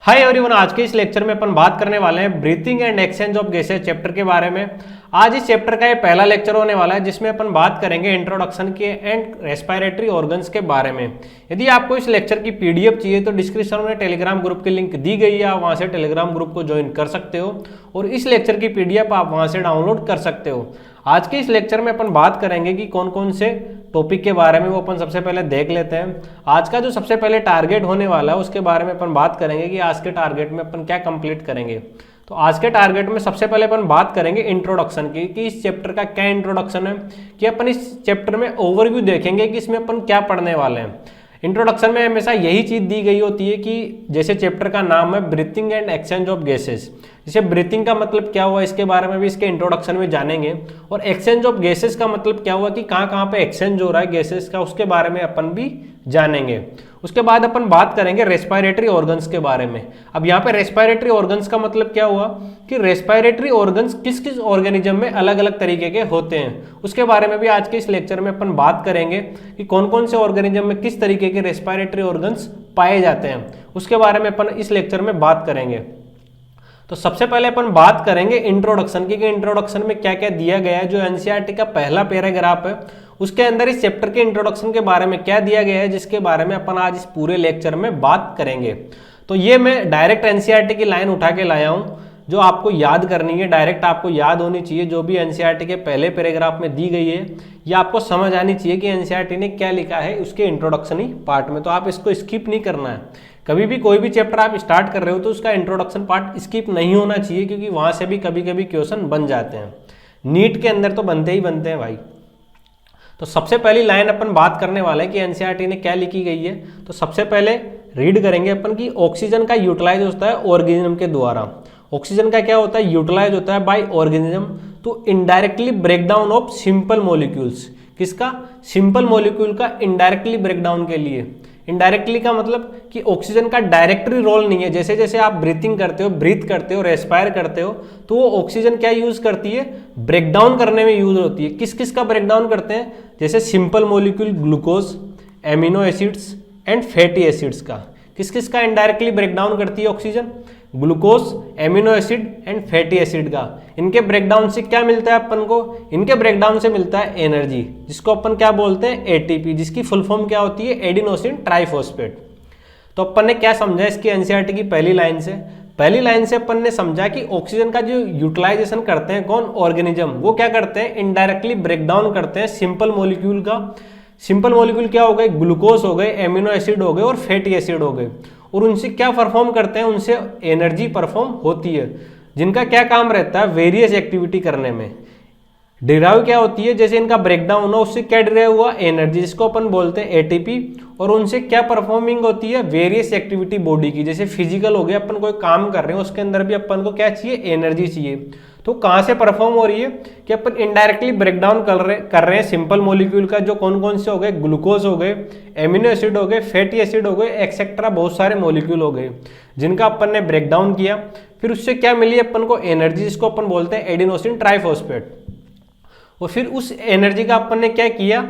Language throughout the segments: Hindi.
हाय एवरीवन, आज के इस लेक्चर में अपन बात करने वाले हैं breathing and exchange of gases chapter के बारे में। आज इस चैप्टर का ये पहला लेक्चर होने वाला है जिसमें अपन बात करेंगे इंट्रोडक्शन के एंड रेस्पिरेटरी ऑर्गन्स के बारे में। यदि आपको इस लेक्चर की पीडीएफ चाहिए तो डिस्क्रिप्शन में टेलीग्राम ग्रुप की लिंक दी गई है, आप वहां से टेलीग्राम ग्रुप को ज्वाइन कर सकते हो और इस लेक्चर की पीडीएफ आप वहां से डाउनलोड कर सकते हो। आज के इस लेक्चर में अपन बात करेंगे कि कौन कौन से टॉपिक के बारे में, वो अपन सबसे पहले देख लेते हैं। आज का जो सबसे पहले टारगेट होने वाला है उसके बारे में अपन बात करेंगे कि आज के टारगेट में अपन क्या कंप्लीट करेंगे। तो आज के टारगेट में सबसे पहले अपन बात करेंगे इंट्रोडक्शन की, कि इस चैप्टर का क्या इंट्रोडक्शन है, कि अपन इस चैप्टर में ओवरव्यू देखेंगे कि इसमें अपन क्या पढ़ने वाले हैं। इंट्रोडक्शन में हमेशा यही चीज दी गई होती है कि जैसे चैप्टर का नाम है breathing and exchange of gases, जैसे ब्रीथिंग का मतलब क्या हुआ इसके बारे में भी इसके इंट्रोडक्शन में जानेंगे, और एक्सचेंज ऑफ गैसेस का मतलब क्या हुआ कि कहाँ कहाँ पे एक्सचेंज हो रहा है गैसेस का, उसके बारे में अपन भी जानेंगे। उसके बाद अपन बात करेंगे रेस्पिरेटरी ऑर्गन्स के बारे में। अब यहाँ पे रेस्पिरेटरी ऑर्गन्स का मतलब क्या हुआ कि रेस्पिरेटरी ऑर्गन्स किस किस ऑर्गेनिज्म में अलग अलग तरीके के होते हैं, उसके बारे में भी आज के इस लेक्चर में अपन बात करेंगे कि कौन कौन से ऑर्गेनिज्म में किस तरीके के रेस्पिरेटरी ऑर्गन्स पाए जाते हैं, उसके बारे में अपन इस लेक्चर में बात करेंगे। तो सबसे पहले अपन बात करेंगे इंट्रोडक्शन की, कि इंट्रोडक्शन में क्या क्या दिया गया है। जो एनसीईआरटी का पहला पैराग्राफ है उसके अंदर इस चैप्टर के इंट्रोडक्शन के बारे में क्या दिया गया है, जिसके बारे में अपन आज इस पूरे लेक्चर में बात करेंगे। तो ये मैं डायरेक्ट एनसीईआरटी की लाइन उठा के लाया हूँ जो आपको याद करनी है, डायरेक्ट आपको याद होनी चाहिए। जो भी एनसीईआरटी के पहले पैराग्राफ में दी गई है ये आपको समझ आनी चाहिए कि एनसीईआरटी ने क्या लिखा है उसके इंट्रोडक्शन ही पार्ट में। तो आप इसको स्किप नहीं करना है। कभी भी कोई भी चैप्टर आप स्टार्ट कर रहे हो तो उसका इंट्रोडक्शन पार्ट स्किप नहीं होना चाहिए, क्योंकि वहां से भी कभी कभी क्वेश्चन बन जाते हैं। नीट के अंदर तो बनते ही बनते हैं भाई। तो सबसे पहली लाइन अपन बात करने वाले हैं कि एनसीईआरटी ने क्या लिखी गई है। तो सबसे पहले रीड करेंगे अपन कि ऑक्सीजन का यूटिलाइज होता है ऑर्गेनिज्म के द्वारा। ऑक्सीजन का क्या होता है, यूटिलाइज होता है by organism to indirectly breakdown of simple molecules. किसका? सिंपल मॉलिक्यूल का इनडायरेक्टली ब्रेकडाउन के लिए। इनडायरेक्टली का मतलब कि ऑक्सीजन का डायरेक्टली रोल नहीं है। जैसे जैसे आप ब्रीथिंग करते हो, ब्रीथ करते हो, रेस्पायर करते हो, तो वो ऑक्सीजन क्या यूज करती है, ब्रेकडाउन करने में यूज होती है। किस किस का ब्रेकडाउन करते हैं? जैसे simple molecule glucose, amino acids and fatty acids का। किस किस का इनडायरेक्टली ब्रेकडाउन करती है oxygen? Glucose, amino acid and fatty acid का। इनके ब्रेकडाउन से क्या मिलता है अपन को? इनके ब्रेकडाउन से मिलता है एनर्जी, जिसको अपन क्या बोलते हैं, एटीपी, जिसकी फुल फॉर्म क्या होती है, एडिनोसिन ट्राइफॉस्फेट। तो अपन ने क्या समझा इसकी एनसीईआरटी की पहली लाइन से? पहली लाइन से अपन ने समझा कि ऑक्सीजन का जो यूटिलाइजेशन करते हैं कौन, ऑर्गेनिज्म, वो क्या करते हैं, इनडायरेक्टली ब्रेकडाउन करते हैं सिंपल मॉलिक्यूल का। सिंपल मॉलिक्यूल क्या हो गए, ग्लूकोज हो गए, एमिनो एसिड हो गए और फैटी एसिड हो गए। और उनसे क्या परफॉर्म करते हैं, उनसे एनर्जी परफॉर्म होती है, जिनका क्या काम रहता है, वेरियस एक्टिविटी करने में। डिराइव क्या होती है, जैसे इनका ब्रेकडाउन हुआ उससे क्या डिराइव हुआ, एनर्जी, जिसको अपन बोलते हैं एटीपी। और उनसे क्या परफॉर्मिंग होती है, वेरियस एक्टिविटी बॉडी की। जैसे फिजिकल हो गया, अपन कोई काम कर रहे हैं उसके अंदर भी अपन को क्या चाहिए, एनर्जी चाहिए। तो कहाँ से परफॉर्म हो रही है कि अपन इनडायरेक्टली ब्रेकडाउन कर रहे हैं सिंपल मॉलिक्यूल का। जो कौन कौन से हो गए, ग्लूकोज हो गए, एमिनो एसिड हो गए, फैटी एसिड हो गए, एक्सेट्रा, बहुत सारे मॉलिक्यूल हो गए जिनका अपन ने ब्रेकडाउन किया। फिर उससे क्या मिली अपन को, एनर्जी, जिसको अपन बोलते हैं एडिनोसिन ट्राइफॉस्फेट। और फिर उस एनर्जी का अपन ने क्या किया,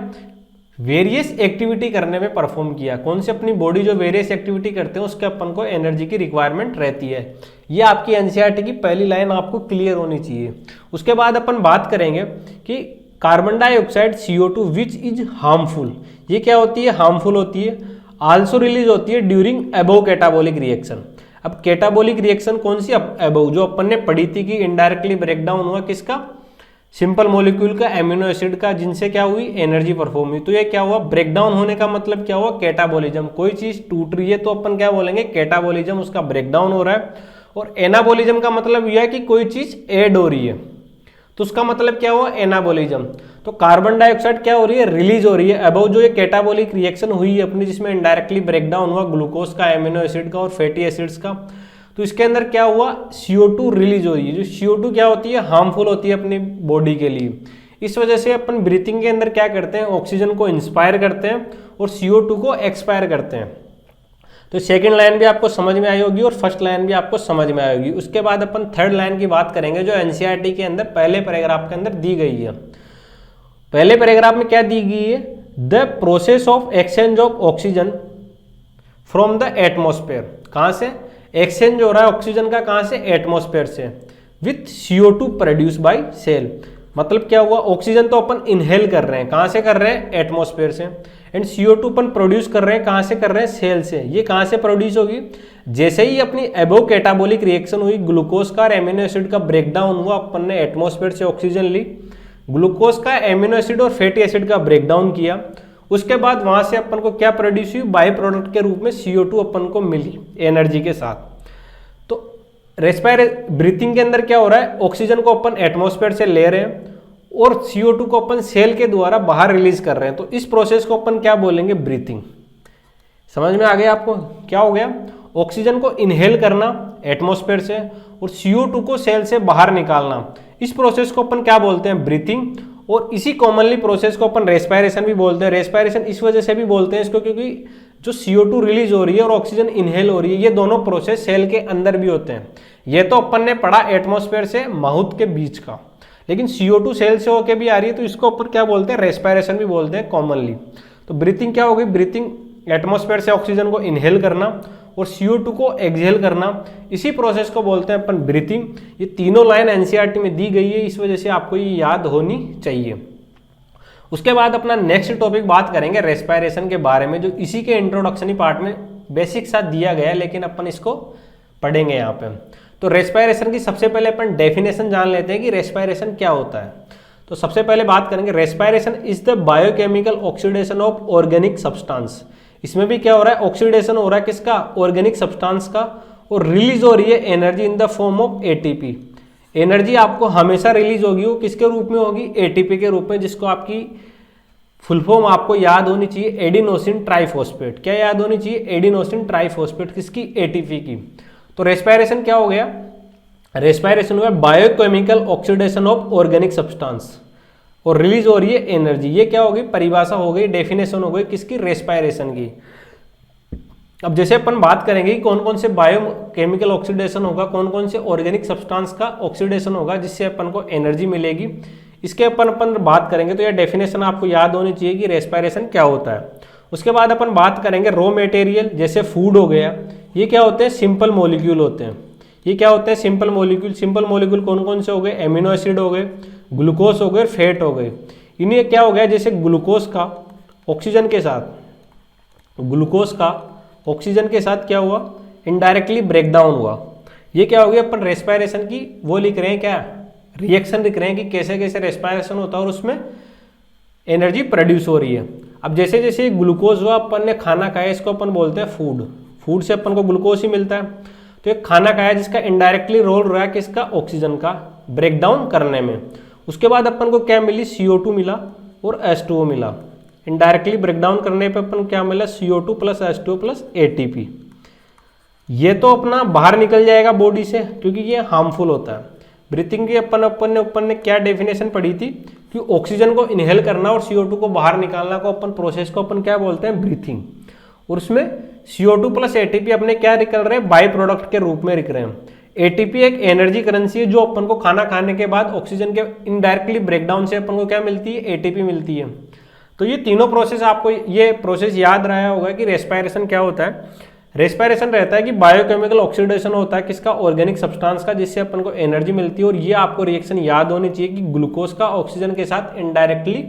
वेरियस एक्टिविटी करने में परफॉर्म किया। कौन सी अपनी बॉडी जो वेरियस एक्टिविटी करते हैं उसके अपन को एनर्जी की रिक्वायरमेंट रहती है। ये आपकी एनसीईआरटी की पहली लाइन आपको क्लियर होनी चाहिए। उसके बाद अपन बात करेंगे कि carbon dioxide CO2 which is harmful. ये क्या होती है, हार्मफुल होती है। आल्सो रिलीज होती है ड्यूरिंग एबोव कैटाबोलिक रिएक्शन। अब कैटाबोलिक रिएक्शन कौन सी, एबोव जो अपन ने पढ़ी थी कि इनडायरेक्टली ब्रेकडाउन हुआ किसका, सिंपल मॉलिक्यूल का, एमिनो एसिड का, जिनसे क्या हुई, एनर्जी परफॉर्म हुई। तो ये क्या हुआ, ब्रेकडाउन होने का मतलब क्या हुआ, कैटाबोलिज्म। कोई चीज टूट रही है तो अपन क्या बोलेंगे, कैटाबोलिज्म, उसका ब्रेकडाउन हो रहा है। और एनाबोलिज्म का मतलब यह है कि कोई चीज ऐड हो रही है, तो उसका मतलब क्या हुआ, एनाबोलिज्म। तो कार्बन डाइऑक्साइड क्या हो रही है, रिलीज हो रही है। अबव जो ये कैटाबोलिक रिएक्शन हुई है अपनी, जिसमें इनडायरेक्टली ब्रेकडाउन हुआ ग्लूकोज का, एमिनो एसिड का और फैटी एसिड्स का, तो इसके अंदर क्या हुआ, CO2 रिलीज हो रही है। जो CO2 क्या होती है, हार्मफुल होती है अपनी बॉडी के लिए। इस वजह से अपन ब्रीथिंग के अंदर क्या करते हैं, ऑक्सीजन को इंस्पायर करते हैं और CO2 को एक्सपायर करते हैं। तो सेकंड लाइन भी आपको समझ में आई होगी और फर्स्ट लाइन भी आपको समझ में आई होगी। उसके बाद अपन थर्ड लाइन की बात करेंगे जो एनसीईआरटी के अंदर पहले पैराग्राफ के अंदर दी गई है। पहले पैराग्राफ में क्या दी गई है, the process of exchange of oxygen from the atmosphere. कहाँ से, एक्सचेंज हो रहा है ऑक्सीजन का कहाँ से, एटमॉस्फेयर से, with CO2 produce by cell. मतलब क्या हुआ, ऑक्सीजन तो अपन इनहेल कर रहे हैं, कहाँ से कर रहे हैं, एटमॉस्फेयर से, एंड CO2 अपन प्रोड्यूस कर रहे हैं, कहाँ से कर रहे हैं, सेल से। ये कहाँ से प्रोड्यूस होगी, जैसे ही अपनी एबो कैटाबोलिक रिएक्शन हुई, ग्लूकोज का और एमिनो एसिड का ब्रेकडाउन हुआ, अपन ने एटमॉस्फेयर से ऑक्सीजन ली, ग्लूकोज का, एमिनो एसिड और फैटी एसिड का ब्रेकडाउन किया, उसके बाद वहां से अपन को क्या प्रोड्यूस हुई, बाई प्रोडक्ट के रूप में CO2 अपन को मिली एनर्जी के साथ। तो ब्रीथिंग के अंदर क्या हो रहा है, ऑक्सीजन को अपन एटमॉस्फेयर से ले रहे हैं और CO2 को अपन सेल के द्वारा बाहर रिलीज कर रहे हैं। तो इस प्रोसेस को अपन क्या बोलेंगे, ब्रीथिंग। समझ में आ गया आपको, क्या हो गया, ऑक्सीजन को इनहेल करना एटमॉस्फेयर से और CO2 को सेल से बाहर निकालना, इस प्रोसेस को अपन क्या बोलते हैं, ब्रीथिंग। और इसी कॉमनली प्रोसेस को अपन रेस्पायरेशन भी बोलते हैं। रेस्पायरेशन इस वजह से भी बोलते हैं इसको, क्योंकि जो CO2 रिलीज हो रही है और ऑक्सीजन इनहेल हो रही है, ये दोनों प्रोसेस सेल के अंदर भी होते हैं। ये तो अपन ने पढ़ा एटमॉस्फेयर से माउथ के बीच का, लेकिन CO2 सेल से होके भी आ रही है, तो इसको अपन क्या बोलते हैं, रेस्पायरेशन भी बोलते हैं कॉमनली। तो ब्रीथिंग क्या होगी, ब्रीथिंग एटमॉस्फेयर से ऑक्सीजन को इनहेल करना और CO2 को एक्सहेल करना, इसी प्रोसेस को बोलते हैं अपन ब्रीथिंग। ये तीनों लाइन NCERT में दी गई है, इस वजह से आपको ये याद होनी चाहिए। उसके बाद अपना नेक्स्ट टॉपिक बात करेंगे रेस्पायरेशन के बारे में, जो इसी के इंट्रोडक्शनी पार्ट में बेसिक सा दिया गया है, लेकिन अपन इसको पढ़ेंगे यहाँ पे। तो रेस्पायरेशन की सबसे पहले अपन डेफिनेशन जान लेते हैं कि रेस्पायरेशन क्या होता है। तो सबसे पहले बात करेंगे, respiration is the biochemical oxidation of organic substance. इसमें भी क्या हो रहा है, ऑक्सीडेशन हो रहा है किसका, ऑर्गेनिक सब्सटेंस का, और रिलीज हो रही है energy in the form of ATP। Energy आपको हमेशा रिलीज होगी, वो किसके रूप में होगी, ATP के रूप में, जिसको आपकी फुल फॉर्म आपको याद होनी चाहिए, एडिनोसिन ट्राइफॉस्फेट। क्या याद होनी चाहिए, एडिनोसिन ट्राइफॉस्फेट, किसकी, ATP की। तो रेस्पायरेशन क्या हो गया, रेस्पायरेशन हुआ biochemical oxidation of organic substance और रिलीज हो रही है एनर्जी। ये क्या होगी, परिभाषा हो गई, डेफिनेशन हो गई किसकी, रेस्पायरेशन की। अब जैसे अपन बात करेंगे कि कौन कौन से बायोकेमिकल ऑक्सीडेशन होगा, कौन कौन से ऑर्गेनिक सब्सटेंस का ऑक्सीडेशन होगा जिससे अपन को एनर्जी मिलेगी, इसके अपन बात करेंगे। तो यह डेफिनेशन आपको याद होनी चाहिए कि रेस्पायरेशन क्या होता है। उसके बाद अपन बात करेंगे रॉ मटेरियल, जैसे फूड हो गया, ये क्या होते हैं, सिंपल मॉलिक्यूल होते हैं। ये क्या होते हैं, सिंपल मॉलिक्यूल। सिंपल मॉलिक्यूल कौन कौन से हो गए, एमिनो एसिड हो गए, ग्लूकोज हो गए, फैट हो गए। इन्हें क्या हो गया, जैसे ग्लूकोज का ऑक्सीजन के साथ, ग्लूकोज का ऑक्सीजन के साथ क्या हुआ, इनडायरेक्टली ब्रेकडाउन हुआ। ये क्या हो गया, अपन रेस्पायरेशन की वो लिख रहे हैं, क्या रिएक्शन लिख रहे हैं कि कैसे कैसे रेस्पायरेशन होता है और उसमें एनर्जी प्रोड्यूस हो रही है। अब जैसे जैसे ग्लूकोज हुआ, अपन ने खाना खाया, इसको अपन बोलते हैं फूड। फूड से अपन को ग्लूकोज ही मिलता है। तो एक खाना खाया जिसका इनडायरेक्टली रोल रहा है किसका, ऑक्सीजन का ब्रेकडाउन करने में। उसके बाद अपन को क्या मिली, CO2 मिला और H2O मिला। इनडायरेक्टली ब्रेकडाउन करने पे अपन क्या मिला, CO2 plus H2O plus ATP। ये तो अपना बाहर निकल जाएगा बॉडी से, क्योंकि ये हार्मफुल होता है। ब्रीथिंग की अपन ने क्या डेफिनेशन पढ़ी थी कि ऑक्सीजन को इनहेल करना और CO2 को बाहर निकालना को अपन प्रोसेस को अपन क्या बोलते हैं, ब्रीथिंग। और उसमें CO2 प्लस ATP अपने क्या निकल रहे हैं, बाई प्रोडक्ट के रूप में निकल रहे हैं। ATP एक एनर्जी करेंसी है जो अपन को खाना खाने के बाद ऑक्सीजन के इनडायरेक्टली ब्रेकडाउन से अपन को क्या मिलती है, ATP मिलती है। तो ये तीनों प्रोसेस, आपको ये प्रोसेस याद रहा होगा कि रेस्पायरेशन क्या होता है। रेस्पायरेशन रहता है कि बायोकेमिकल ऑक्सीडेशन होता है किसका, ऑर्गेनिक सब्सटेंस का, जिससे अपन को एनर्जी मिलती है। और ये आपको रिएक्शन याद होनी चाहिए कि ग्लूकोज का ऑक्सीजन के साथ इनडायरेक्टली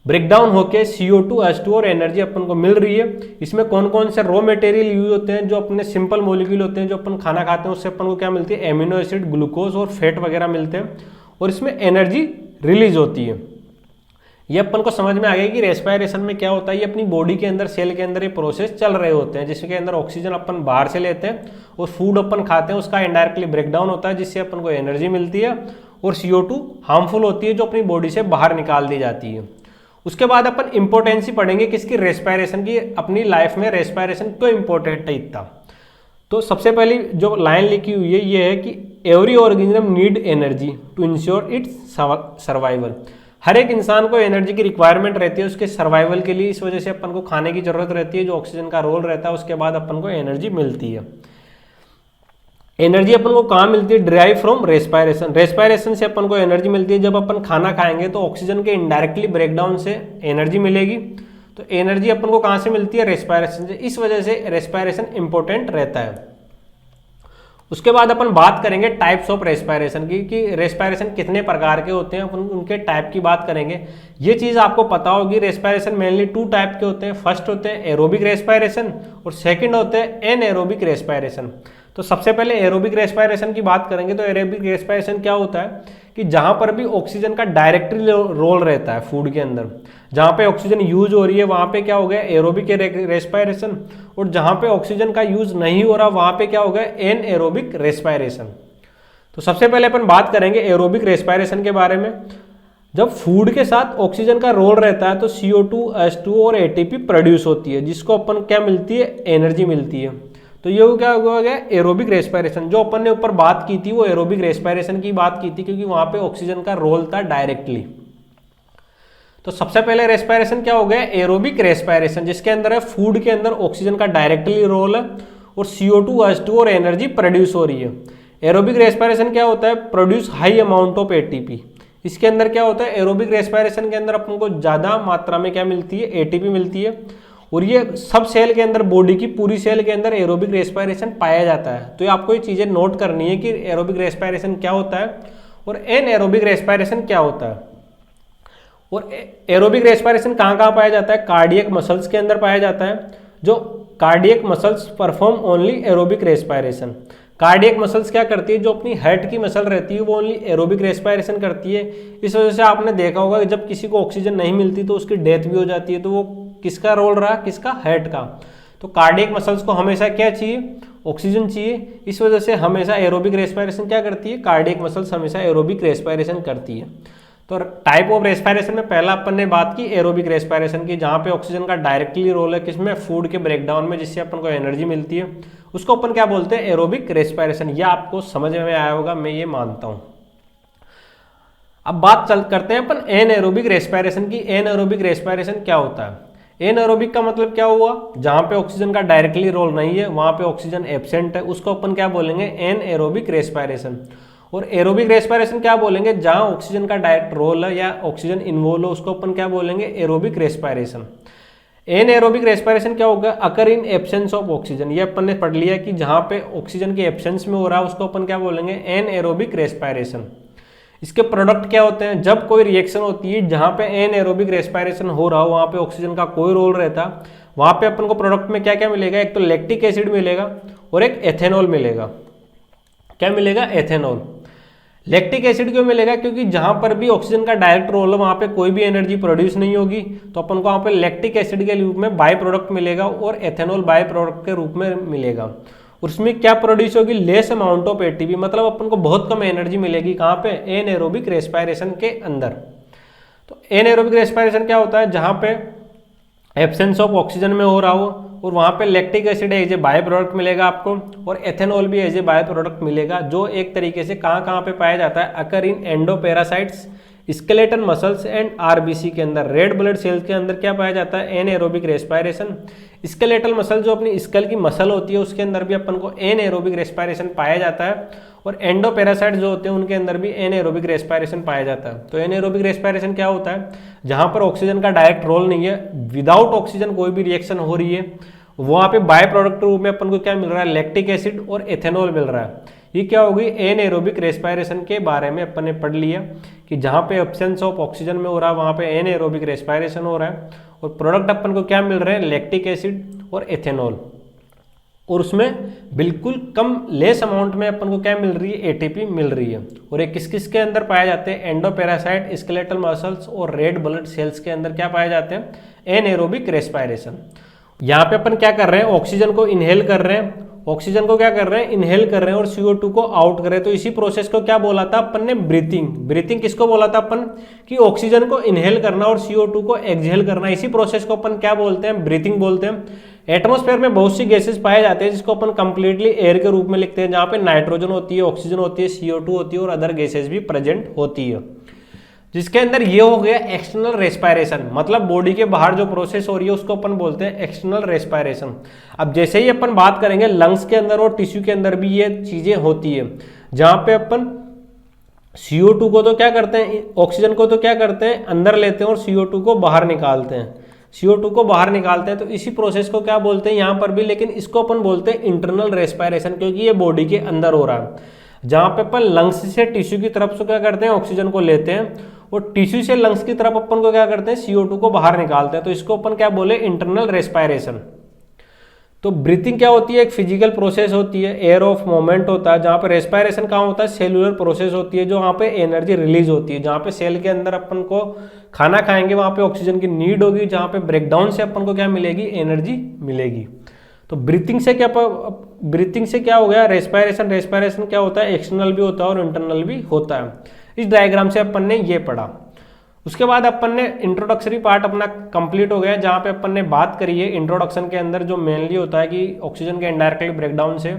ब्रेकडाउन होकर CO2 H2O और एनर्जी अपन को मिल रही है। इसमें कौन कौन से रॉ मटेरियल यूज होते हैं, जो अपने सिंपल मॉलिक्यूल होते हैं, जो अपन खाना खाते हैं उससे अपन को क्या मिलती है, एमिनो एसिड, ग्लूकोज और फैट वगैरह मिलते हैं, और इसमें एनर्जी रिलीज होती है। ये अपन को समझ में आ गया कि रेस्पायरेशन में क्या होता है। ये अपनी बॉडी के अंदर, सेल के अंदर ये प्रोसेस चल रहे होते हैं, जिसके अंदर ऑक्सीजन अपन बाहर से लेते हैं और फूड अपन खाते हैं, उसका इनडायरेक्टली ब्रेकडाउन होता है जिससे अपन को एनर्जी मिलती है, और CO2 हार्मफुल होती है जो अपनी बॉडी से बाहर निकाल दी जाती है। उसके बाद अपन इंपॉर्टेंसी पढ़ेंगे किसकी, रेस्पायरेशन की। अपनी लाइफ में रेस्पायरेशन क्यों इंपॉर्टेंट है इतना। तो सबसे पहली जो लाइन लिखी हुई है ये है कि every organism need energy to ensure its survival. हर एक इंसान को एनर्जी की रिक्वायरमेंट रहती है उसके सर्वाइवल के लिए। इस वजह से अपन को खाने की जरूरत रहती है, जो ऑक्सीजन का रोल रहता है, उसके बाद अपन को एनर्जी मिलती है। एनर्जी अपन को कहाँ मिलती है, ड्राइव फ्रॉम रेस्पायरेशन। रेस्पायरेशन से अपन को एनर्जी मिलती है। जब अपन खाना खाएंगे तो ऑक्सीजन के इनडायरेक्टली ब्रेकडाउन से एनर्जी मिलेगी। तो एनर्जी अपन को कहाँ से मिलती है, रेस्पायरेशन से। इस वजह से रेस्पायरेशन इंपॉर्टेंट रहता है। उसके बाद अपन बात करेंगे टाइप्स ऑफ रेस्पिरेशन की, कि रेस्पिरेशन कितने प्रकार के होते हैं, अपन उनके टाइप की बात करेंगे। ये चीज़ आपको पता होगी, रेस्पिरेशन मेनली 2 टाइप के होते हैं। फर्स्ट होते हैं एरोबिक रेस्पिरेशन और सेकंड होते हैं एनएरोबिक रेस्पिरेशन। तो सबसे पहले एरोबिक रेस्पिरेशन की बात करेंगे। तो एरोबिक रेस्पिरेशन क्या होता है कि जहां पर भी ऑक्सीजन का डायरेक्टली रोल रहता है फूड के अंदर, जहां पे ऑक्सीजन यूज हो रही है वहां पे क्या हो गया एरोबिक रेस्पिरेशन, और जहां पे ऑक्सीजन का यूज नहीं हो रहा वहां पे क्या हो गया एनएरोबिक रेस्पिरेशन। तो सबसे पहले अपन बात करेंगे एरोबिक रेस्पिरेशन के बारे में। जब फूड के साथ ऑक्सीजन का रोल रहता है तो CO2, H2O और ATP प्रोड्यूस होती है, जिसको अपन क्या मिलती है एनर्जी मिलती है। तो ये क्या हो गया एरोबिक रेस्पिरेशन। जो अपन ने ऊपर बात की थी वो एरोबिक रेस्पिरेशन की बात की थी, क्योंकि वहां पे ऑक्सीजन का रोल था डायरेक्टली। तो सबसे पहले रेस्पिरेशन क्या हो गया एरोबिक रेस्पिरेशन, जिसके अंदर है फूड के अंदर ऑक्सीजन का डायरेक्टली रोल है और CO2, H2O और एनर्जी प्रोड्यूस हो रही है। एरोबिक रेस्पिरेशन क्या होता है produce high amount of ATP। इसके अंदर क्या होता है एरोबिक रेस्पिरेशन के अंदर अपन को ज्यादा मात्रा में क्या मिलती है ATP मिलती है, और ये सब सेल के अंदर बॉडी की पूरी सेल के अंदर एरोबिक रेस्पिरेशन पाया जाता है। तो ये आपको ये चीजें नोट करनी है कि एरोबिक रेस्पिरेशन क्या होता है और एनएरोबिक रेस्पिरेशन क्या होता है। और एरोबिक रेस्पिरेशन कहाँ कहाँ पाया जाता है, कार्डियक मसल्स के अंदर पाया जाता है। जो cardiac muscles perform only aerobic respiration. Cardiac muscles क्या करती है, जो अपनी हार्ट की मसल रहती है वो ओनली एरोबिक रेस्पिरेशन करती है। इस वजह से आपने देखा होगा कि जब किसी को ऑक्सीजन नहीं मिलती तो उसकी डेथ भी हो जाती है। तो वो किसका रोल रहा, किसका, हार्ट का। तो कार्डियक मसल्स को हमेशा क्या चाहिए, ऑक्सीजन चाहिए। इस वजह से हमेशा एरोबिक रेस्पिरेशन क्या करती है, कार्डियक मसल्स हमेशा एरोबिक रेस्पिरेशन करती है। तो टाइप ऑफ रेस्पिरेशन में पहला अपन ने बात की एरोबिक रेस्पिरेशन की, जहां पे ऑक्सीजन का डायरेक्टली रोल है किसमें, फूड के ब्रेकडाउन में, जिससे अपन को एनर्जी मिलती है। उसको अपन क्या बोलते हैं एरोबिक रेस्पिरेशन। यह आपको समझ में आया होगा, मैं ये मानता हूं। अब बात करते हैं अपन एनएरोबिक रेस्पिरेशन की। एनएरोबिक रेस्पिरेशन क्या होता है, एनएरोबिक का मतलब क्या हुआ, जहां पे ऑक्सीजन का डायरेक्टली रोल नहीं है वहां पे ऑक्सीजन एब्सेंट है, उसको अपन क्या बोलेंगे एनएरोबिक रेस्पिरेशन। और एरोबिक रेस्पिरेशन क्या बोलेंगे, जहां ऑक्सीजन का डायरेक्ट रोल है या ऑक्सीजन इन्वॉल्व हो, उसको अपन क्या बोलेंगे एरोबिक रेस्पिरेशन। एनएरोबिक रेस्पिरेशन क्या होगा, अकर इन एब्सेंस ऑफ ऑक्सीजन। ये अपन ने पढ़ लिया कि जहां पे ऑक्सीजन के एब्सेंस में हो रहा है उसको अपन क्या बोलेंगे एनएरोबिक रेस्पिरेशन। इसके प्रोडक्ट क्या होते हैं, जब कोई रिएक्शन होती है जहां पे एनएरोबिक रेस्पिरेशन हो रहा हो वहां पे ऑक्सीजन का कोई रोल रहता, वहां पे अपन को प्रोडक्ट में क्या क्या मिलेगा, एक तो लैक्टिक एसिड मिलेगा और एक एथेनॉल मिलेगा। क्या मिलेगा, एथेनॉल। लैक्टिक एसिड क्यों मिलेगा, क्योंकि जहां पर भी ऑक्सीजन का डायरेक्ट रोल है वहां पे कोई भी एनर्जी प्रोड्यूस नहीं होगी, तो अपन को वहां पे लैक्टिक एसिड के रूप में बाय प्रोडक्ट मिलेगा और एथेनॉल बाय प्रोडक्ट के रूप में मिलेगा। और उसमें क्या प्रोड्यूस होगी, लेस अमाउंट ऑफ ATP, मतलब अपन को बहुत कम एनर्जी मिलेगी कहाँ पे, एनएरोबिक रेस्पिरेशन के अंदर। तो एनएरोबिक रेस्पिरेशन क्या होता है, जहां पे एब्सेंस ऑफ ऑक्सीजन में हो रहा हो और वहां पे lactic acid as a by product मिलेगा आपको और एथेनॉल भी एज ए बाय प्रोडक्ट मिलेगा, जो एक तरीके से कहाँ पे पाया जाता है, अकर इन एंडोपेरासाइट्स, स्केलेटन मसल्स एंड RBC के अंदर, रेड ब्लड सेल्स के अंदर क्या पाया जाता है एनएरोबिक रेस्पिरेशन। स्केलेटल मसल जो अपनी स्कल की मसल होती है उसके अंदर भी अपन को एनएरोबिक रेस्पिरेशन पाया जाता है, और एंडोपेरासाइट जो होते हैं उनके अंदर भी एनएरोबिक रेस्पिरेशन पाया जाता है। तो एनएरोबिक रेस्पिरेशन क्या होता है, जहां पर ऑक्सीजन का डायरेक्ट रोल नहीं है, विदाउट ऑक्सीजन कोई भी रिएक्शन हो रही है, वहां पे बाय प्रोडक्ट रूप में अपन को क्या मिल रहा है, लैक्टिक एसिड और एथेनॉल मिल रहा है। ये क्या होगी, एनएरोबिक रेस्पिरेशन के बारे में अपन ने पढ़ लिया कि जहां पे एब्सेंस ऑफ ऑक्सीजन में हो रहा है वहां पे एनएरोबिक रेस्पिरेशन हो रहा है, और प्रोडक्ट अपन को क्या मिल रहे हैं, लैक्टिक एसिड और एथेनॉल, और उसमें बिल्कुल कम लेस अमाउंट में अपन को क्या मिल रही है, ATP मिल रही है। और ये किस किस के अंदर पाए जाते हैं, एंडोपेरासाइट, स्केलेटल मसल्स और रेड ब्लड सेल्स के अंदर क्या पाए जाते हैं, एनएरोबिक रेस्पिरेशन। यहाँ पे अपन क्या कर रहे हैं, ऑक्सीजन को इनहेल कर रहे हैं, ऑक्सीजन को क्या कर रहे हैं, इनहेल कर रहे हैं और CO2 को आउट कर रहे हैं। तो इसी प्रोसेस को क्या बोला था अपन ने, ब्रीथिंग। ब्रीथिंग किसको बोला था अपन, कि ऑक्सीजन को इनहेल करना और CO2 को एक्सहेल करना, इसी प्रोसेस को अपन क्या बोलते हैं, ब्रीथिंग बोलते हैं। एटमॉस्फेयर में बहुत सी गैसेस पाए जाते हैं जिसको अपन कंप्लीटली एयर के रूप में लिखते हैं, जहां पे नाइट्रोजन होती है, ऑक्सीजन होती है, CO2 होती है और अदर गैसेस भी प्रेजेंट होती है। जिसके अंदर ये हो गया एक्सटर्नल रेस्पिरेशन, मतलब बॉडी के बाहर जो प्रोसेस हो रही है उसको अपन बोलते हैं एक्सटर्नल रेस्पिरेशन। अब जैसे ही अपन बात करेंगे लंग्स के अंदर और टिश्यू के अंदर भी ये चीजें होती है, जहां पे अपन CO2 को तो क्या करते हैं, ऑक्सीजन को तो क्या करते हैं अंदर लेते हैं और CO2 को बाहर निकालते हैं। CO2 को बाहर निकालते हैं। तो इसी प्रोसेस को क्या बोलते हैं यहाँ पर भी, लेकिन इसको अपन बोलते हैं इंटरनल रेस्पिरेशन, क्योंकि ये बॉडी के अंदर हो रहा है। जहाँ पे अपन लंग्स से टिश्यू की तरफ से क्या करते हैं, ऑक्सीजन को लेते हैं, और टिश्यू से लंग्स की तरफ अपन को क्या करते हैं, CO2 को बाहर निकालते हैं। तो इसको अपन क्या बोले, इंटरनल रेस्पिरेशन। तो ब्रीथिंग क्या होती है, एक फिजिकल प्रोसेस होती है, एयर ऑफ मोमेंट होता है। जहाँ पे रेस्पिरेशन कहाँ होता है, सेलुलर प्रोसेस होती है, जो वहाँ पे एनर्जी रिलीज होती है। जहाँ पे सेल के अंदर अपन को खाना खाएंगे वहाँ पे ऑक्सीजन की नीड होगी, जहाँ पे ब्रेकडाउन से अपन को क्या मिलेगी, एनर्जी मिलेगी। तो ब्रीथिंग से क्या हो गया, रेस्पिरेशन क्या होता है, एक्सटर्नल भी होता है और इंटरनल भी होता है। इस डायग्राम से अपन ने ये पढ़ा। उसके बाद अपन ने इंट्रोडक्टरी पार्ट अपना कंप्लीट हो गया, जहाँ पे अपन ने बात करी है इंट्रोडक्शन के अंदर, जो मेनली होता है कि ऑक्सीजन के इनडायरेक्टली ब्रेकडाउन से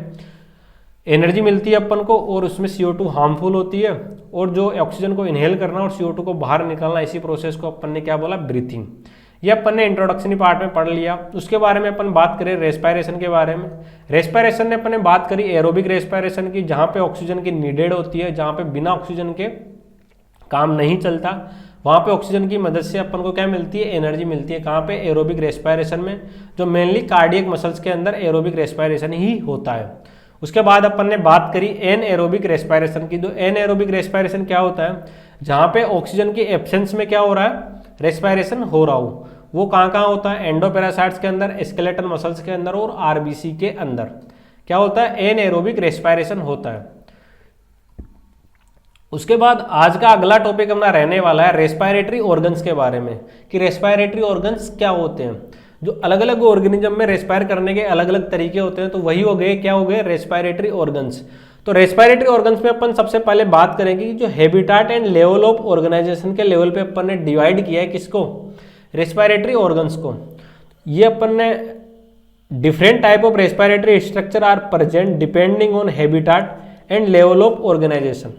एनर्जी मिलती है अपन को, और उसमें CO2 हार्मफुल होती है, और जो ऑक्सीजन को इनहेल करना और CO2 को बाहर निकालना, इसी प्रोसेस को अपन ने क्या बोला, ब्रीथिंग। ये अपन ने इंट्रोडक्शनरी पार्ट में पढ़ लिया। उसके बारे में अपन बात करें रेस्पिरेशन के बारे में। रेस्पिरेशन ने अपन ने बात करी एरोबिक रेस्पिरेशन की, जहाँ पे ऑक्सीजन की नीडेड होती है, जहाँ पे बिना ऑक्सीजन के काम नहीं चलता, वहाँ पे ऑक्सीजन की मदद से अपन को क्या मिलती है, एनर्जी मिलती है। कहाँ पे, एरोबिक रेस्पिरेशन में, जो मेनली कार्डियक मसल्स के अंदर एरोबिक रेस्पिरेशन ही होता है। उसके बाद अपन ने बात करी एनएरोबिक रेस्पिरेशन की। जो एनएरोबिक रेस्पिरेशन क्या होता है, जहाँ पे ऑक्सीजन की एब्सेंस में क्या हो रहा है, रेस्पिरेशन हो रहा हो। वो कहाँ होता है, एंडोपेरासाइट्स के अंदर, स्केलेटल मसल्स के अंदर और RBC के अंदर क्या होता है, एनएरोबिक रेस्पिरेशन होता है। उसके बाद आज का अगला टॉपिक अपना रहने वाला है रेस्पिरेटरी ऑर्गन्स के बारे में, कि रेस्पिरेटरी ऑर्गन्स क्या होते हैं। जो अलग अलग ऑर्गेनिज्म में रेस्पायर करने के अलग अलग तरीके होते हैं, तो वही हो गए, क्या हो गए, रेस्पिरेटरी ऑर्गन्स। तो रेस्पिरेटरी ऑर्गन्स में अपन सबसे पहले बात करेंगे कि जो habitat and level of organisation के लेवल पे अपन ने डिवाइड किया है किसको, रेस्पिरेटरी ऑर्गन्स को। ये अपन ने different type of respiratory structure are present depending on habitat and level of organisation.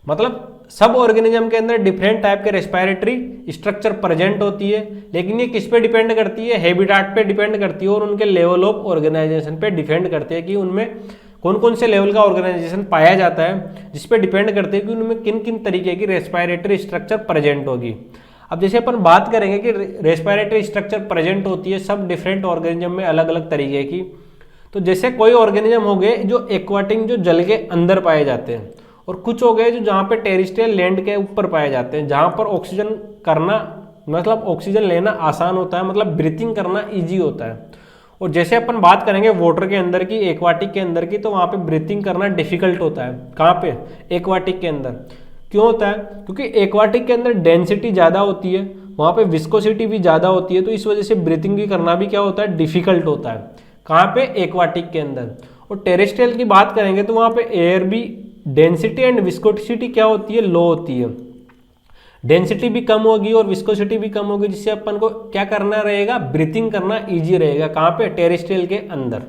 मतलब सब ऑर्गेनिज्म के अंदर डिफरेंट टाइप के रेस्पिरेटरी स्ट्रक्चर प्रेजेंट होती है, लेकिन ये किस पे डिपेंड करती है, हैबिटेट पे डिपेंड करती है, और उनके लेवल ऑफ ऑर्गेनाइजेशन पे डिपेंड करती है कि उनमें कौन कौन से लेवल का ऑर्गेनाइजेशन पाया जाता है, जिस पे डिपेंड करते हैं कि उनमें किन किन तरीके की रेस्पिरेटरी स्ट्रक्चर प्रेजेंट होगी। अब जैसे अपन बात करेंगे कि रेस्पिरेटरी स्ट्रक्चर प्रेजेंट होती है सब डिफरेंट ऑर्गेनिज्म में अलग अलग तरीके की। तो जैसे कोई ऑर्गेनिज्म हो गए जो एक्वाटिक, जो जल के अंदर पाए जाते हैं, और कुछ हो गए जो जहाँ पे टेरेस्ट्रियल लैंड के ऊपर पाए जाते हैं, जहाँ पर ऑक्सीजन करना, मतलब ऑक्सीजन लेना आसान होता है, मतलब ब्रीथिंग करना इजी होता है। और जैसे अपन बात करेंगे वाटर के अंदर की, एक्वाटिक के अंदर की, तो वहाँ पे ब्रीथिंग करना डिफिकल्ट होता है। कहाँ पे, एक्वाटिक के अंदर। क्यों होता है, क्योंकि एक्वाटिक के अंदर डेंसिटी ज़्यादा होती है, वहाँ पे विस्कोसिटी भी ज़्यादा होती है, तो इस वजह से ब्रीथिंग भी करना भी क्या होता है, डिफिकल्ट होता है। कहाँ पे, एक्वाटिक के अंदर। और टेरेस्ट्रियल की बात करेंगे तो वहाँ पे एयर भी डेंसिटी एंड विस्कोसिटी क्या होती है, लो होती है। डेंसिटी भी कम होगी और विस्कोसिटी भी कम होगी, जिससे अपन को क्या करना रहेगा, ब्रीथिंग करना इजी रहेगा। कहाँ पे, टेरेस्ट्रियल के अंदर।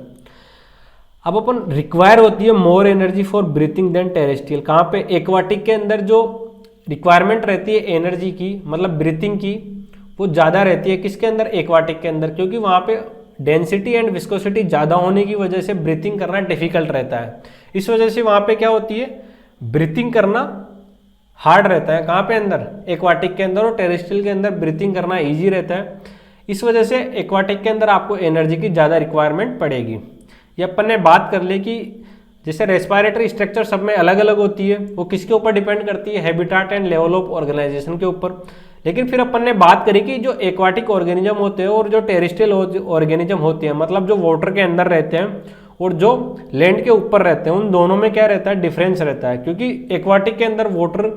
अब अपन रिक्वायर होती है more energy for breathing than terrestrial. कहाँ पे, एक्वाटिक के अंदर जो रिक्वायरमेंट रहती है एनर्जी की, मतलब ब्रीथिंग की, वो ज़्यादा रहती है। किसके अंदर, एक्वाटिक के अंदर, क्योंकि वहाँ पे डेंसिटी एंड विस्कोसिटी ज़्यादा होने की वजह से ब्रीथिंग करना डिफिकल्ट रहता है। इस वजह से वहाँ पे क्या होती है, ब्रीथिंग करना हार्ड रहता है। कहाँ पे, अंदर, एक्वाटिक के अंदर। और टेरेस्ट्रियल के अंदर ब्रीथिंग करना इजी रहता है। इस वजह से एक्वाटिक के अंदर आपको एनर्जी की ज़्यादा रिक्वायरमेंट पड़ेगी। ये अपन ने बात कर ली कि जैसे रेस्पिरेटरी स्ट्रक्चर सब में अलग अलग होती है, वो किसके ऊपर डिपेंड करती है, habitat and level of organisation के ऊपर। लेकिन फिर अपन ने बात करी कि जो एक्वाटिक ऑर्गेनिज्म होते हैं और जो टेरेस्ट्रियल ऑर्गेनिज्म होते हैं, मतलब जो वाटर के अंदर रहते हैं और जो लैंड के ऊपर रहते हैं, उन दोनों में क्या रहता है, डिफरेंस रहता है। क्योंकि एक्वाटिक के अंदर वाटर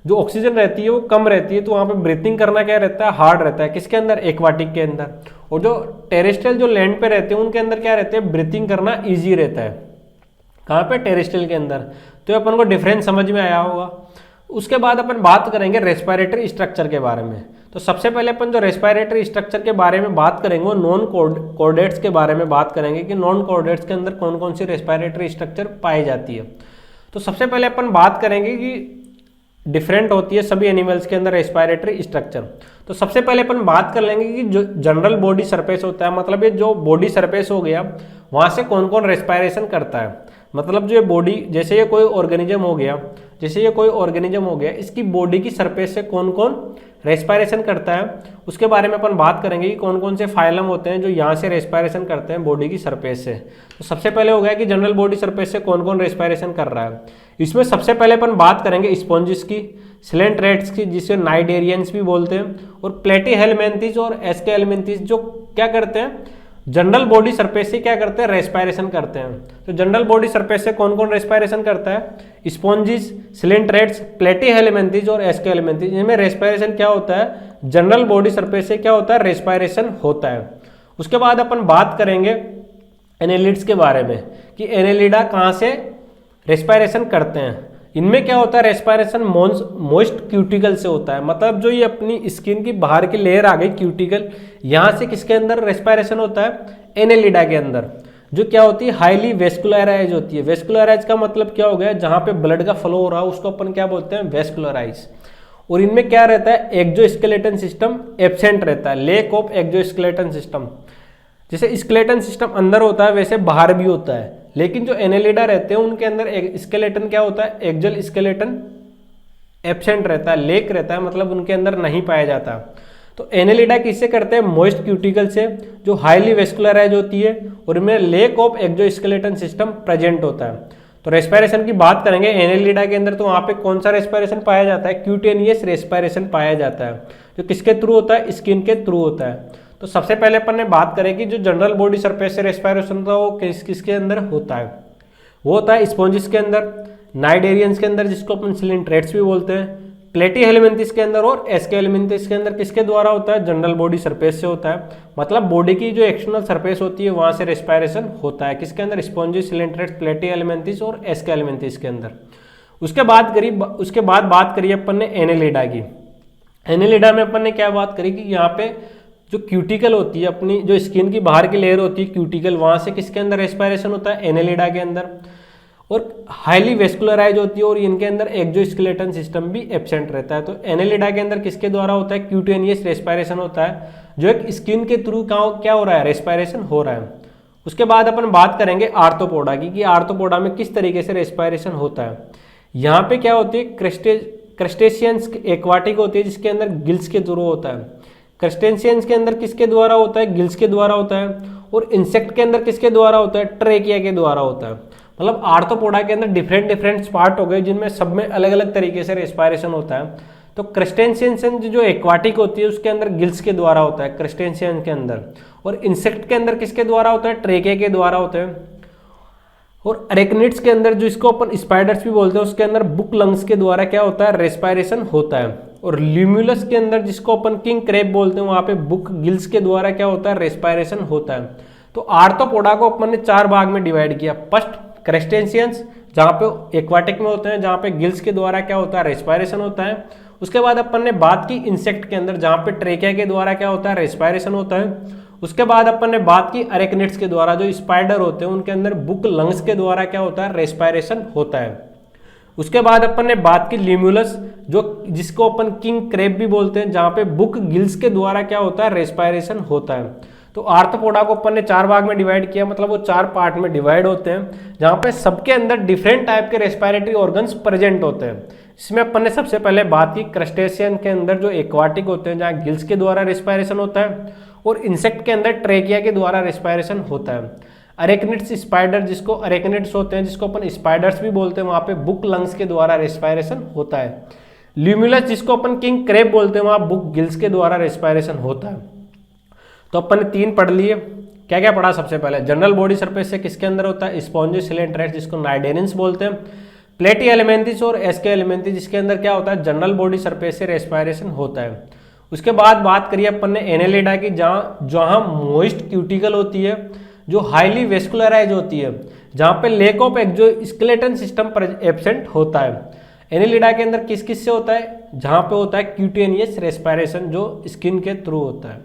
जो ऑक्सीजन रहती है वो कम रहती है, तो वहाँ पे ब्रीथिंग करना क्या रहता है, हार्ड रहता है। किसके अंदर, एक्वाटिक के अंदर। और जो टेरेस्ट्रियल जो लैंड पे रहते हैं उनके अंदर क्या रहते हैं, ब्रीथिंग करना ईजी रहता है। कहाँ पे, टेरेस्ट्रियल के अंदर। तो अपन को डिफरेंस समझ में आया होगा। उसके बाद अपन बात करेंगे रेस्पिरेटरी स्ट्रक्चर के बारे में। तो सबसे पहले अपन जो रेस्पिरेटरी स्ट्रक्चर के बारे में बात करेंगे वो नॉन कॉर्डेट्स के बारे में बात करेंगे कि नॉन कॉर्डेट्स के अंदर कौन कौन सी रेस्पिरेटरी स्ट्रक्चर पाई जाती है। तो सबसे पहले अपन बात करेंगे कि डिफरेंट होती है सभी एनिमल्स के अंदर रेस्पिरेटरी स्ट्रक्चर। तो सबसे पहले अपन बात कर लेंगे कि जो जनरल बॉडी सरफेस होता है, मतलब ये जो बॉडी सरफेस हो गया, वहाँ से कौन कौन रेस्पिरेशन करता है। मतलब जो ये बॉडी, जैसे ये कोई ऑर्गेनिज्म हो गया, इसकी बॉडी की सरफेस से कौन कौन रेस्पायरेशन करता है, उसके बारे में अपन बात करेंगे कि कौन कौन से फाइलम होते हैं जो यहाँ से रेस्पायरेशन करते हैं बॉडी की सरफेस से। तो सबसे पहले हो गया कि जनरल बॉडी सरफेस से कौन कौन रेस्पायरेशन कर रहा है। इसमें सबसे पहले अपन बात करेंगे स्पॉन्जिस की, सिलेंट्रेट्स की जिसे नाइडेरियंस भी बोलते हैं, और प्लेटीहेलमिन्थेस और एस्केहेलमिन्थेस जो क्या करते हैं, जनरल बॉडी सरफेस से क्या करते हैं, रेस्पायरेशन करते हैं। तो जनरल बॉडी सरफेस से कौन कौन रेस्पायरेशन करता है, स्पॉन्जिस, सिलेंट्रेट्स, प्लेटीहेलमिन्थेस और एस्केहेलमिन्थेस। इनमें रेस्पायरेशन क्या होता है, जनरल बॉडी सरफेस से क्या होता है, रेस्पायरेशन होता है। उसके बाद अपन बात करेंगे एनेलिड्स के बारे में कि एनेलिडा कहाँ से रेस्पायरेशन करते हैं। इनमें क्या होता है, रेस्पायरेशन मोस्ट क्यूटिकल से होता है। मतलब जो ये अपनी स्किन की बाहर की लेयर आ गई क्यूटिकल, यहाँ से किसके अंदर रेस्पायरेशन होता है, एनेलिडा के अंदर, जो क्या होती है, हाईली वेस्कुलराइज होती है। वेस्कुलराइज का मतलब क्या हो गया, जहाँ पे ब्लड का फ्लो हो रहा है उसको अपन क्या बोलते हैं, वेस्कुलराइज। और इनमें क्या रहता है, एक्सोस्केलेटन सिस्टम एब्सेंट रहता है, लेक ऑफ एक्सोस्केलेटन सिस्टम। जैसे स्केलेटन सिस्टम अंदर होता है वैसे बाहर भी होता है, लेकिन जो एनेलिडा रहते हैं उनके अंदर स्केलेटन क्या होता है, एक्सल स्केलेटन एब्सेंट रहता है, लेक रहता है, मतलब उनके अंदर नहीं पाया जाता। तो एनेलिडा किससे करते हैं, मोस्ट क्यूटिकल से, जो हाईली वेस्कुलराइज होती है और इनमें lake of exoskeleton system present होता है। तो रेस्पायरेशन की बात करेंगे एनेलिडा के अंदर, तो वहाँ पे कौन सा रेस्पायरेशन पाया जाता है, क्यूटेनियस रेस्पायरेशन पाया जाता है, जो किसके थ्रू होता है, स्किन के थ्रू होता है। तो सबसे पहले अपन ने बात करें कि जो जनरल बॉडी सरफेस से रेस्पायरेशन होता है वो किसके अंदर होता है, वो होता है स्पॉन्जिस के अंदर, नाइडेरियंस के अंदर जिसको अपन सिलेंट्रेट्स भी बोलते हैं, प्लेटीहेलमिन्थेस के अंदर और एस्केहेलमिन्थेस के अंदर किसके द्वारा होता है, जनरल बॉडी सरफेस से होता है। मतलब बॉडी की जो एक्सटर्नल सरफेस होती है वहां से रेस्पायरेशन होता है, किसके अंदर, स्पॉन्जिस, सिलेंट्रेट्स, प्लेटीहेलमिन्थेस और एस्केहेलमिन्थेस के अंदर। उसके बाद बात करी अपन ने एनेलिडा की। एनेलिडा में अपन ने क्या बात करी कि यहाँ पे जो क्यूटिकल होती है, अपनी जो स्किन की बाहर की लेयर होती है क्यूटिकल, वहां से किसके अंदर रेस्पायरेशन होता है, एनेलिडा के अंदर, और हाईली वेस्कुलराइज होती है और इनके अंदर एक्सोस्केलेटन सिस्टम भी एब्सेंट रहता है। तो एनेलिडा के अंदर किसके द्वारा होता है, क्यूटेनियस रेस्पायरेशन होता है, जो एक स्किन के थ्रू क्या हो रहा है, रेस्पायरेशन हो रहा है। उसके बाद अपन बात करेंगे आर्थ्रोपोडा की कि आर्थ्रोपोडा में किस तरीके से रेस्पायरेशन होता है। यहाँ पे क्या होती है, क्रस्टेशियंस एक्वाटिक होती है जिसके अंदर गिल्स के थ्रू होता है, क्रस्टेशियंस के अंदर किसके द्वारा होता है, गिल्स के द्वारा होता है, और इंसेक्ट के अंदर किसके द्वारा होता है, ट्रेकिया के द्वारा होता है। मतलब आर्थ्रोपोडा के अंदर डिफरेंट पार्ट हो गए जिनमें सब में अलग अलग तरीके से रेस्पायरेशन होता है। तो क्रस्टेशियंस जो एक्वाटिक होती है उसके अंदर गिल्स के द्वारा होता है क्रस्टेशियन के अंदर, और इंसेक्ट के अंदर किसके द्वारा होता है, ट्रेकिया के द्वारा होता है। और अरेक्निड्स के अंदर जो इसको अपन स्पाइडर्स भी बोलते हैं उसके अंदर बुक लंग्स के द्वारा क्या होता है, रेस्पायरेशन होता है। और ल्यूमुलस के अंदर जिसको अपन किंग क्रेब बोलते हैं वहां पे बुक गिल्स के द्वारा क्या होता है, रेस्पायरेशन होता है। तो आर्थ्रोपोडा को अपन ने 4 भाग में डिवाइड किया। फर्स्ट क्रस्टेशियंस जहाँ पे एक्वाटिक में होते हैं, जहाँ पे गिल्स के द्वारा क्या होता है, रेस्पायरेशन होता है। उसके बाद अपन ने बात की इंसेक्ट के अंदर जहाँ पे ट्रेकिया के द्वारा क्या होता है, रेस्पायरेशन होता है। उसके बाद अपन ने बात की अरेक्निड्स के द्वारा, जो स्पाइडर होते हैं उनके अंदर बुक लंग्स के द्वारा क्या होता है, रेस्पायरेशन होता है। उसके बाद अपन ने बात की ल्यूमुलस, जो जिसको अपन किंग क्रेब भी बोलते हैं, जहाँ पे बुक गिल्स के द्वारा क्या होता है, रेस्पायरेशन होता है। तो आर्थ्रोपोडा को अपन ने 4 भाग में डिवाइड किया, मतलब वो 4 पार्ट में डिवाइड होते हैं जहाँ पे सबके अंदर डिफरेंट टाइप के रेस्पायरेटरी ऑर्गन्स प्रेजेंट होते हैं। इसमें अपन ने सबसे पहले बात की क्रस्टेशियन के अंदर जो एक्वाटिक होते हैं जहाँ गिल्स के द्वारा रेस्पायरेशन होता है, और इंसेक्ट के अंदर ट्रेकिया के द्वारा रेस्पायरेशन होता है। अरेक्निड्स स्पाइडर जिसको अरेक्निड्स होते हैं, जिसको अपन स्पाइडर्स भी बोलते हैं, वहाँ पे बुक लंग्स के द्वारा रेस्पायरेशन होता है। ल्यूमुलस जिसको अपन किंग क्रेब बोलते हैं, वहाँ बुक गिल्स के द्वारा रेस्पायरेशन होता है। तो अपन ने 3 पढ़ लिए। क्या क्या पढ़ा, सबसे पहले जनरल बॉडी सरफेस से किसके अंदर होता है, स्पॉन्जिस, सिलेंट्रेट्स जिसको नाइडेरियंस बोलते हैं, प्लेटीहेलमिन्थेस और एस्केहेलमिन्थेस जिसके अंदर क्या होता है, जनरल बॉडी सरफेस से रेस्पायरेशन होता है। उसके बाद बात करिए अपन ने एनेलिडा की, जहाँ मोइस्ट क्यूटिकल होती है, जो हाईली वेस्कुलराइज होती है, जहाँ पे lake of exoskeleton system absent होता है। एनेलिडा के अंदर किस से होता है, जहाँ पे होता है क्यूटेनियस रेस्पायरेशन जो स्किन के थ्रू होता है।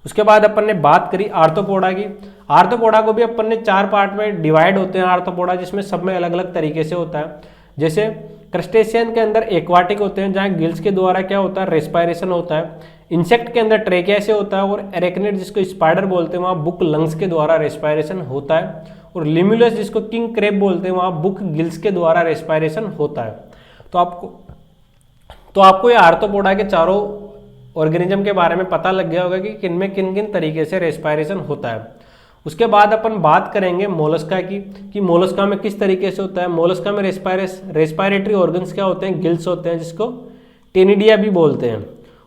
उसके बाद अपन ने बात करी आर्थ्रोपोडा की। आर्थ्रोपोडा को भी अपन ने 4 पार्ट में डिवाइड होते हैं आर्थ्रोपोडा, जिसमें सब में अलग अलग तरीके से होता है। जैसे क्रस्टेशियन के अंदर एक्वाटिक होते हैं जहाँ गिल्स के द्वारा क्या होता है, रेस्पायरेशन होता है। इंसेक्ट के अंदर ट्रेकिया से होता है, और अरेक्निड जिसको स्पाइडर बोलते हैं वहाँ बुक लंग्स के द्वारा रेस्पायरेशन होता है। और लिम्युलस जिसको किंग क्रेब बोलते हैं वहाँ बुक गिल्स के द्वारा रेस्पायरेशन होता है। तो आपको ये आर्थ्रोपोडा के चारों ऑर्गेनिज्म के बारे में पता लग गया होगा कि किनमें किन किन तरीके से रेस्पायरेशन होता है। उसके बाद अपन बात करेंगे मोलस्का की कि मोलस्का में किस तरीके से होता है। मोलस्का में रेस्पायरेटरी ऑर्गन्स क्या होते हैं, गिल्स होते हैं जिसको टेनिडिया भी बोलते हैं।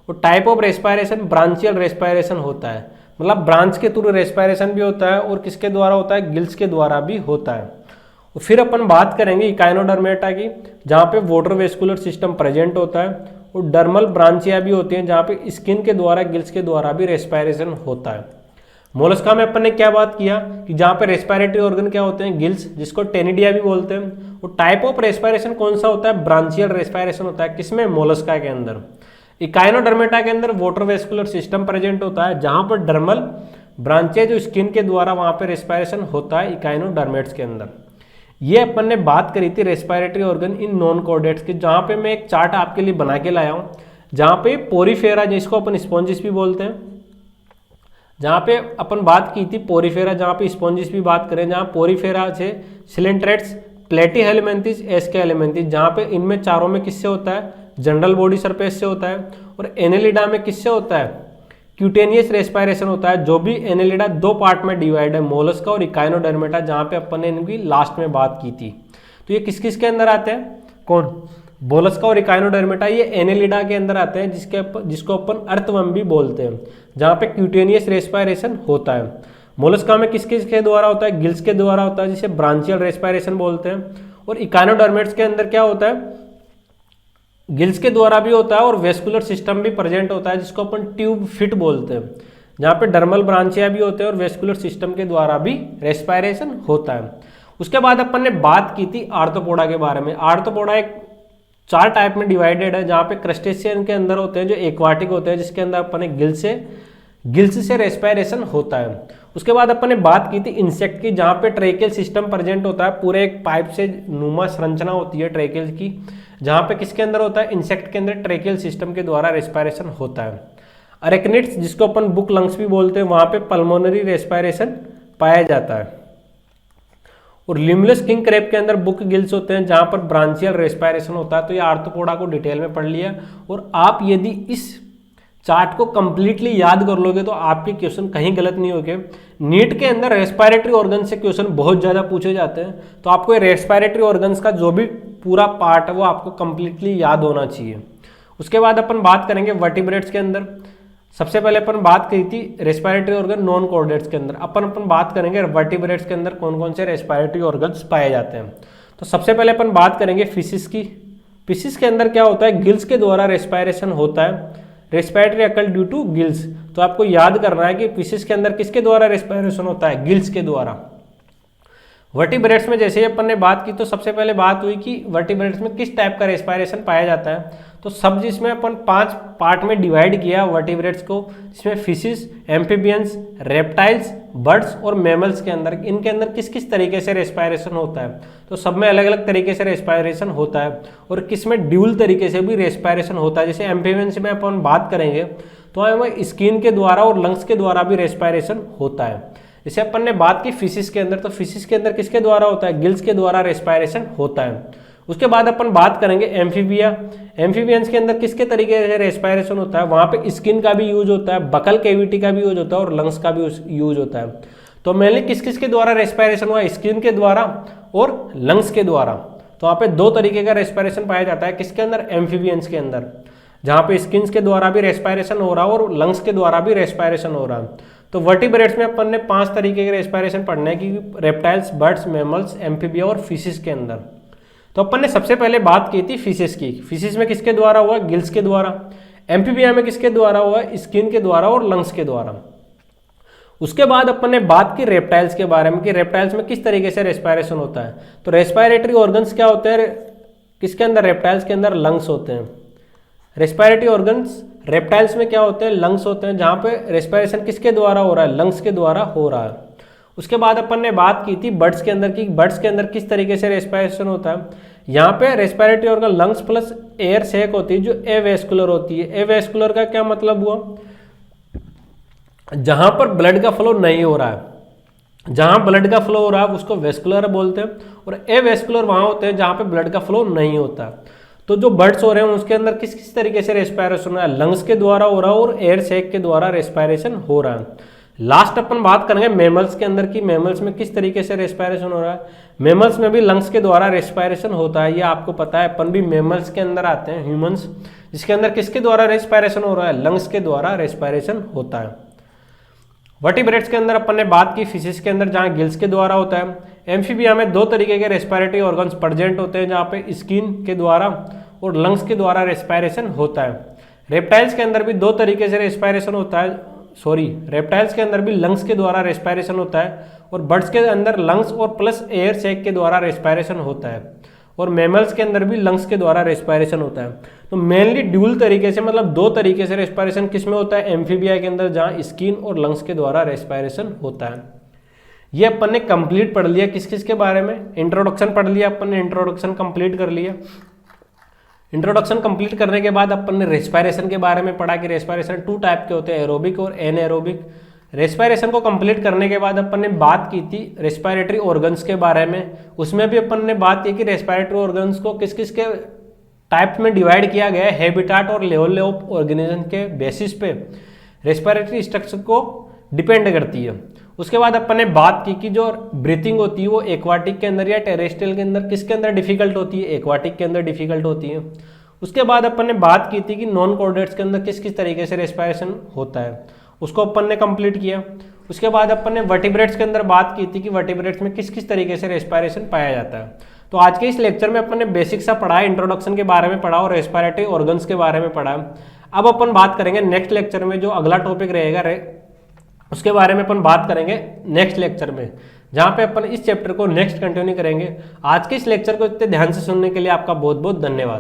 और type of respiration branchial respiration होता है, मतलब ब्रांच के थ्रू रेस्पायरेशन भी होता है और किसके द्वारा होता है, गिल्स के द्वारा भी होता है। और फिर अपन बात करेंगे इकाइनोडर्मेटा की जहाँ पे वाटर वेस्कुलर सिस्टम प्रेजेंट होता है और डर्मल ब्रांचिया भी होती हैं जहाँ पे स्किन के द्वारा गिल्स के द्वारा भी रेस्पायरेशन होता है। मोलस्का में अपन ने क्या बात किया कि जहाँ पे रेस्पायरेटरी ऑर्गन क्या होते हैं, गिल्स जिसको टेनिडिया भी बोलते हैं। और टाइप ऑफ रेस्पायरेशन कौन सा होता है, ब्रांचियल रेस्पायरेशन होता है। किसमें, मोलस्का के अंदर। इकाइनोडर्मेटा के अंदर वाटर वेस्कुलर सिस्टम प्रेजेंट होता है जहाँ पर डर्मल ब्रांचिया जो स्किन के द्वारा वहाँ पे रेस्पायरेशन होता है इकाइनोडर्मेट्स के अंदर। ये अपन ने बात करी थी respiratory organ in non chordates की, जहाँ पे मैं एक चार्ट आपके लिए बना के लाया हूँ जहाँ पे पोरीफेरा जिसको अपन स्पॉन्जिस भी बोलते हैं, जहाँ पे अपन बात की थी पोरीफेरा, जहाँ पे स्पॉन्जिस भी बात करें, जहाँ पोरीफेरा से सिलेंट्रेट्स, प्लेटीहेलमिन्थिस, एस्केहेलमिन्थिस, जहाँ पे इनमें चारों में किससे होता है, जनरल बॉडी सरफेस से होता है। और एनेलिडा में किससे होता है, क्यूटेनियस रेस्पायरेशन होता है। जो भी एनेलिडा दो पार्ट में डिवाइड है, मोलस्का और इकाइनोडर्मेटा, जहाँ पे अपन ने इनकी लास्ट में बात की थी। तो ये किस किस के अंदर आते हैं, कौन, मोलस्का और इकाइनोडर्मेटा, ये एनेलिडा के अंदर आते हैं जिसको अपन अर्थवर्म भी बोलते हैं, जहाँ पे क्यूटेनियस रेस्पायरेशन होता है। मोलस्का में किस किस के द्वारा होता है, गिल्स के द्वारा होता है जिसे ब्रांचियल रेस्पायरेशन बोलते हैं। और इकाइनोडर्मेट्स के अंदर क्या होता है, गिल्स के द्वारा भी होता है और वेस्कुलर सिस्टम भी प्रेजेंट होता है जिसको अपन ट्यूब फिट बोलते हैं, जहाँ पे डर्मल ब्रांचिया भी होते हैं और वेस्कुलर सिस्टम के द्वारा भी रेस्पायरेशन होता है। उसके बाद अपन ने बात की थी आर्थ्रोपोडा के बारे में। आर्थ्रोपोडा एक 4 टाइप में डिवाइडेड है, जहाँ पे क्रस्टेशियन के अंदर होते हैं जो एक्वाटिक होते हैं, जिसके अंदर अपन ने गिल्स से रेस्पायरेशन होता है। उसके बाद अपन ने बात की थी इंसेक्ट की, जहाँ पे ट्रेकियल सिस्टम प्रेजेंट होता है, पूरे एक पाइप से नुमा संरचना होती है ट्रेकियल की, जहाँ पे किसके अंदर होता है, इंसेक्ट के अंदर ट्रेकियल सिस्टम के द्वारा रेस्पायरेशन होता है। अरेक्निड्स जिसको अपन बुक लंग्स भी बोलते हैं, वहाँ पे पल्मोनरी रेस्पायरेशन पाया जाता है। और लिम्युलस किंग क्रेब के अंदर बुक गिल्स होते हैं जहाँ पर ब्रांचियल रेस्पायरेशन होता है। तो ये आर्थ्रोपोडा को डिटेल में पढ़ लिया, और आप यदि इस चार्ट को कंप्लीटली याद कर लोगे तो आपके क्वेश्चन कहीं गलत नहीं होंगे। नीट के अंदर रेस्पायरेटरी ऑर्गन से क्वेश्चन बहुत ज़्यादा पूछे जाते हैं, तो आपको ये रेस्पायरेटरी ऑर्गन्स का जो भी पूरा पार्ट है वो आपको कंप्लीटली याद होना चाहिए। उसके बाद अपन बात करेंगे वर्टिब्रेट्स के अंदर। सबसे पहले अपन बात की थी रेस्पायरेटरी ऑर्गन नॉन कॉर्डेट्स के अंदर, अपन बात करेंगे वर्टिब्रेट्स के अंदर कौन कौन से रेस्पायरेटरी ऑर्गन्स पाए जाते हैं। तो सबसे पहले अपन बात करेंगे फिशिस की। फिशिस के अंदर क्या होता है, गिल्स के द्वारा रेस्पायरेशन होता है, रेस्पायरेटरी अकल ड्यू टू गिल्स। तो आपको याद करना है कि फिशिस के अंदर किसके द्वारा रेस्पायरेशन होता है, गिल्स के द्वारा। वर्टिब्रेट्स में जैसे ही अपन ने बात की तो सबसे पहले बात हुई कि वर्टिब्रेट्स में किस टाइप का रेस्पायरेशन पाया जाता है। तो सब जिसमें अपन 5 पार्ट में डिवाइड किया वर्टिब्रेट्स को, जिसमें फिशिस, एम्फीबियंस, रेप्टाइल्स, बर्ड्स और मैमल्स के अंदर, इनके अंदर किस किस तरीके से रेस्पायरेशन होता है। तो सब में अलग अलग तरीके से रेस्पायरेशन होता है, और किसमें ड्यूल तरीके से भी रेस्पायरेशन होता है। जैसे एम्फीबियंस में अपन बात करेंगे तो हमें स्किन के द्वारा और लंग्स के द्वारा भी रेस्पायरेशन होता है। जैसे अपन ने बात की फिशिस के अंदर, तो फिशिस के अंदर किसके द्वारा होता है, गिल्स के द्वारा रेस्पायरेशन होता है। उसके बाद अपन बात करेंगे एम्फीबिया। एम्फीबियंस के अंदर किसके तरीके से रेस्पायरेशन होता है, वहाँ पे स्किन का भी यूज होता है, बकल कैविटी का भी यूज होता है और लंग्स का भी यूज होता है। तो मेनली किस किस के द्वारा रेस्पायरेशन हुआ, स्किन के द्वारा और लंग्स के द्वारा। तो वहाँ पे 2 तरीके का रेस्पायरेशन पाया जाता है, किसके अंदर, एम्फीबियंस के अंदर, जहाँ पे स्किन के द्वारा भी रेस्पायरेशन हो रहा है और लंग्स के द्वारा भी रेस्पायरेशन हो रहा है। तो वर्टिब्रेट्स में अपन ने 5 तरीके के रेस्पायरेशन पढ़ने की, रेप्टाइल्स, बर्ड्स, मैमल्स, एम्फीबिया और फिशिस के अंदर। तो अपन ने सबसे पहले बात की थी फिशिस की। फिशिस में किसके द्वारा हुआ, गिल्स के द्वारा। एम्फीबिया में किसके द्वारा हुआ, स्किन के द्वारा और लंग्स के द्वारा। उसके बाद अपन ने बात की रेप्टाइल्स के बारे में कि रेप्टाइल्स में किस तरीके से रेस्पायरेशन होता है। तो रेस्पायरेटरी ऑर्गन्स क्या होते हैं किसके अंदर, रेप्टाइल्स के अंदर लंग्स होते हैं। रेस्पायरेटरी ऑर्गन्स रेप्टाइल्स में क्या होते हैं, लंग्स होते हैं, जहाँ पे रेस्पायरेशन किसके द्वारा हो रहा है, लंग्स के द्वारा हो रहा है। उसके बाद अपन ने बात की थी बर्ड्स के अंदर की, बर्ड्स के अंदर किस तरीके से रेस्पायरेशन होता है। यहाँ पे respiratory organ lungs plus air sac होती है जो एवेस्कुलर होती है। एवेस्कुलर का क्या मतलब हुआ, जहाँ पर ब्लड का फ्लो नहीं हो रहा है, जहां ब्लड का फ्लो हो रहा है उसको वेस्कुलर बोलते हैं, और एवेस्कुलर वहां होते हैं जहां पे ब्लड का फ्लो नहीं होता। तो जो बर्ड्स हो रहे हैं उसके अंदर किस किस तरीके से रेस्पिरेशन हो रहा है, लंग्स के द्वारा हो रहा है और एयर सैक के द्वारा रेस्पिरेशन हो रहा है। लास्ट अपन बात करेंगे मेमल्स के अंदर की मेमल्स में किस तरीके से रेस्पिरेशन हो रहा है। मेमल्स में भी लंग्स के द्वारा रेस्पिरेशन होता है, ये आपको पता है, अपन भी मेमल्स के अंदर आते हैं, ह्यूमंस, जिसके अंदर किसके द्वारा रेस्पिरेशन हो रहा है, लंग्स के द्वारा रेस्पिरेशन होता है। वर्टिब्रेट्स के अंदर अपन ने बात की फिशिस के अंदर जहाँ गिल्स के द्वारा होता है। एम्फीबिया में दो तरीके के रेस्पिरेटरी ऑर्गन्स प्रेजेंट होते हैं, जहाँ पे स्किन के द्वारा और लंग्स के द्वारा रेस्पिरेशन होता है। रेप्टाइल्स के अंदर भी दो तरीके से रेस्पिरेशन होता है, रेप्टाइल्स के अंदर भी लंग्स के द्वारा रेस्पिरेशन होता है, और बर्ड्स के अंदर लंग्स और प्लस एयर सैक के द्वारा रेस्पिरेशन होता है, और मैमल्स के अंदर भी लंग्स के द्वारा रेस्पिरेशन होता है। तो मेनली ड्यूल तरीके से, मतलब दो तरीके से रेस्पिरेशन किसमें होता है, एम्फीबिया के अंदर, जहाँ स्किन और लंग्स के द्वारा रेस्पिरेशन होता है। ये अपन ने कंप्लीट पढ़ लिया किस किस के बारे में, इंट्रोडक्शन पढ़ लिया अपन ने, इंट्रोडक्शन कंप्लीट कर लिया। इंट्रोडक्शन कंप्लीट करने के बाद अपन ने रेस्पिरेशन के बारे में पढ़ा कि रेस्पिरेशन टू टाइप के होते हैं, एरोबिक और एनएरोबिक। रेस्पिरेशन को कंप्लीट करने के बाद अपन ने बात की थी रेस्पिरेटरी ऑर्गन्स के बारे में, उसमें भी अपन ने बात की कि रेस्पिरेटरी ऑर्गन्स को किस किस के टाइप में डिवाइड किया गया है, हैबिटाट और लेवल ऑफ ऑर्गेनिज्म के बेसिस पे रेस्पिरेटरी स्ट्रक्चर को डिपेंड करती है। उसके बाद अपन ने बात की कि जो ब्रीथिंग होती है वो एक्वाटिक के अंदर या टेरेस्ट्रियल के अंदर किसके अंदर डिफिकल्ट होती है, एक्वाटिक के अंदर डिफिकल्ट होती है। उसके बाद अपन ने बात की थी कि नॉन कॉर्डेट्स के अंदर किस किस तरीके से रेस्पिरेशन होता है, उसको अपन ने कंप्लीट किया। उसके बाद अपन ने वर्टिब्रेट्स के अंदर बात की थी कि वर्टिब्रेट्स में किस किस तरीके से रेस्पिरेशन पाया जाता है। तो आज के इस लेक्चर में अपन ने बेसिक सा पढ़ा है, इंट्रोडक्शन के बारे में पढ़ा और रेस्पिरेटरी ऑर्गन्स के बारे में पढ़ा। अब अपन बात करेंगे नेक्स्ट लेक्चर में, जो अगला टॉपिक रहेगा उसके बारे में अपन बात करेंगे नेक्स्ट लेक्चर में, जहां पे अपन इस चैप्टर को नेक्स्ट कंटिन्यू करेंगे। आज के इस लेक्चर को इतने ध्यान से सुनने के लिए आपका बहुत बहुत धन्यवाद।